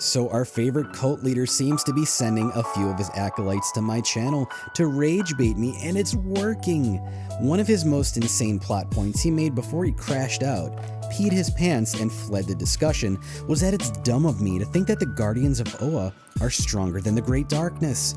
So our favorite cult leader seems to be sending a few of his acolytes to my channel to rage bait me, and it's working. One of his most insane plot points he made before he crashed out, peed his pants, and fled the discussion was that it's dumb of me to think that the Guardians of Oa are stronger than the Great Darkness.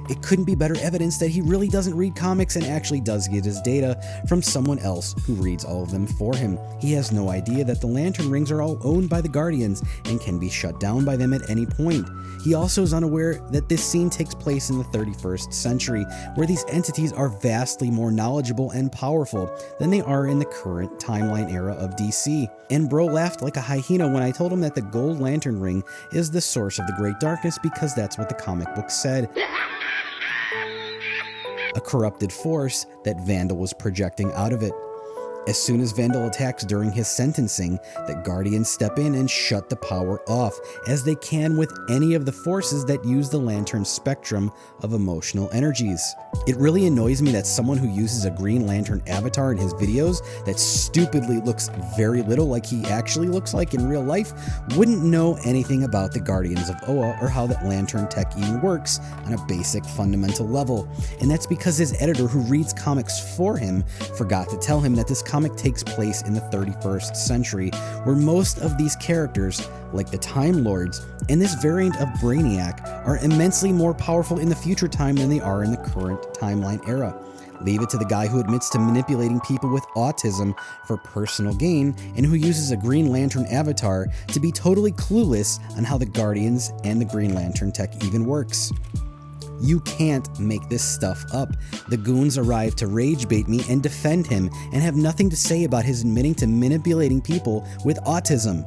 It couldn't be better evidence that he really doesn't read comics and actually does get his data from someone else who reads all of them for him. He has no idea that the lantern rings are all owned by the Guardians and can be shut down by them at any point. He also is unaware that this scene takes place in the 31st century, where these entities are vastly more knowledgeable and powerful than they are in the current timeline era of DC. And bro laughed like a hyena when I told him that the gold lantern ring is the source of the Great Darkness because that's what the comic book said. A corrupted force that Vandal was projecting out of it. As soon as Vandal attacks during his sentencing, the Guardians step in and shut the power off, as they can with any of the forces that use the lantern's spectrum of emotional energies. It really annoys me that someone who uses a Green Lantern avatar in his videos that stupidly looks very little like he actually looks like in real life wouldn't know anything about the Guardians of Oa or how that lantern tech even works on a basic fundamental level. And that's because his editor who reads comics for him forgot to tell him that this comic takes place in the 31st century, where most of these characters, like the Time Lords and this variant of Brainiac, are immensely more powerful in the future time than they are in the current timeline era. Leave it to the guy who admits to manipulating people with autism for personal gain and who uses a Green Lantern avatar to be totally clueless on how the Guardians and the Green Lantern tech even works. You can't make this stuff up. The goons arrive to rage bait me and defend him and have nothing to say about his admitting to manipulating people with autism,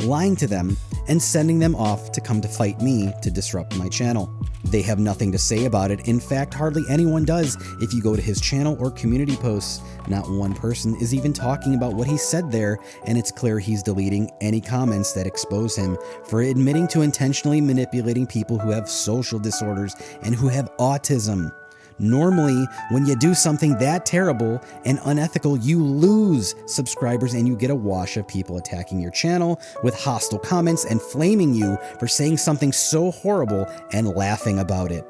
lying to them, and sending them off to come to fight me to disrupt my channel. They have nothing to say about it. In fact, hardly anyone does. If you go to his channel or community posts, not one person is even talking about what he said there, and it's clear he's deleting any comments that expose him for admitting to intentionally manipulating people who have social disorders and who have autism. Normally, when you do something that terrible and unethical, you lose subscribers and you get a wash of people attacking your channel with hostile comments and flaming you for saying something so horrible and laughing about it.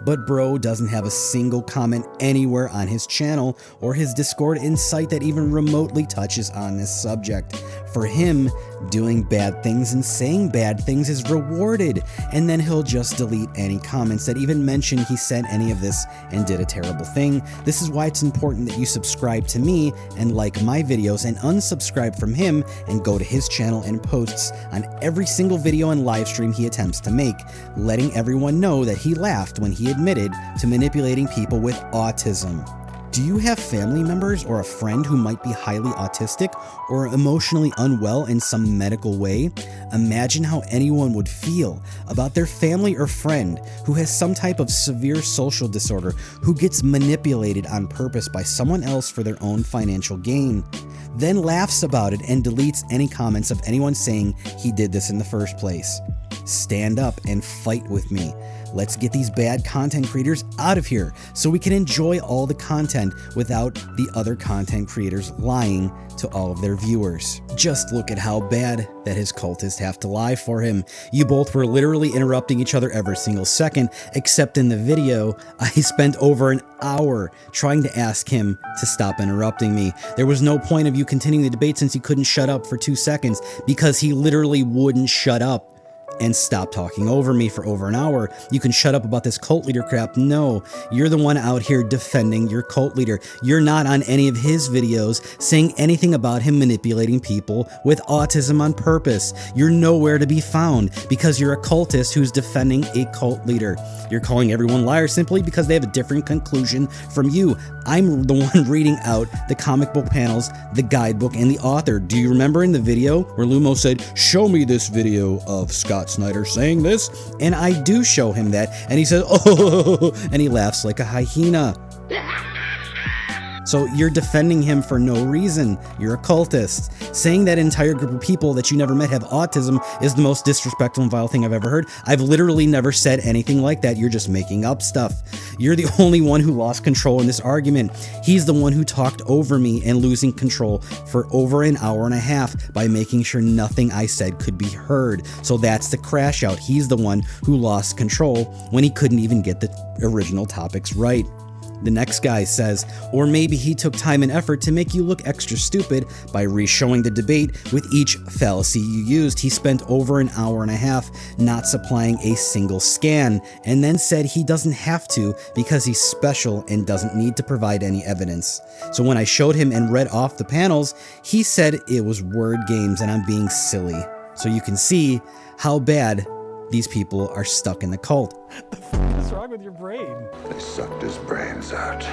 But bro doesn't have a single comment anywhere on his channel or his Discord in sight that even remotely touches on this subject. For him, doing bad things and saying bad things is rewarded, and then he'll just delete any comments that even mention he said any of this and did a terrible thing. This is why it's important that you subscribe to me and like my videos and unsubscribe from him and go to his channel and posts on every single video and live stream he attempts to make, letting everyone know that he laughed when he admitted to manipulating people with autism. Do you have family members or a friend who might be highly autistic or emotionally unwell in some medical way? Imagine how anyone would feel about their family or friend who has some type of severe social disorder, who gets manipulated on purpose by someone else for their own financial gain, then laughs about it and deletes any comments of anyone saying he did this in the first place. Stand up and fight with me. Let's get these bad content creators out of here so we can enjoy all the content without the other content creators lying to all of their viewers. Just look at how bad that his cultists have to lie for him. You both were literally interrupting each other every single second, except in the video, I spent over an hour trying to ask him to stop interrupting me. There was no point of you continuing the debate since he couldn't shut up for 2 seconds because he literally wouldn't shut up and stop talking over me for over an hour. You can shut up about this cult leader crap. No, you're the one out here defending your cult leader. You're not on any of his videos saying anything about him manipulating people with autism on purpose. You're nowhere to be found because you're a cultist who's defending a cult leader. You're calling everyone liars simply because they have a different conclusion from you. I'm the one reading out the comic book panels, the guidebook, and the author. Do you remember in the video where Lumo said, "Show me this video of Scott Snyder saying this?" And I do show him that, and he says, "Oh," and he laughs like a hyena. So you're defending him for no reason. You're a cultist. Saying that entire group of people that you never met have autism is the most disrespectful and vile thing I've ever heard. I've literally never said anything like that. You're just making up stuff. You're the only one who lost control in this argument. He's the one who talked over me and losing control for over an hour and a half by making sure nothing I said could be heard. So that's the crash out. He's the one who lost control when he couldn't even get the original topics right. The next guy says, or maybe he took time and effort to make you look extra stupid by re-showing the debate with each fallacy you used. He spent over an hour and a half not supplying a single scan, and then said he doesn't have to because he's special and doesn't need to provide any evidence. So when I showed him and read off the panels, he said it was word games and I'm being silly. So you can see how bad these people are stuck in the cult. What the fuck is wrong with your brain? They sucked his brains out.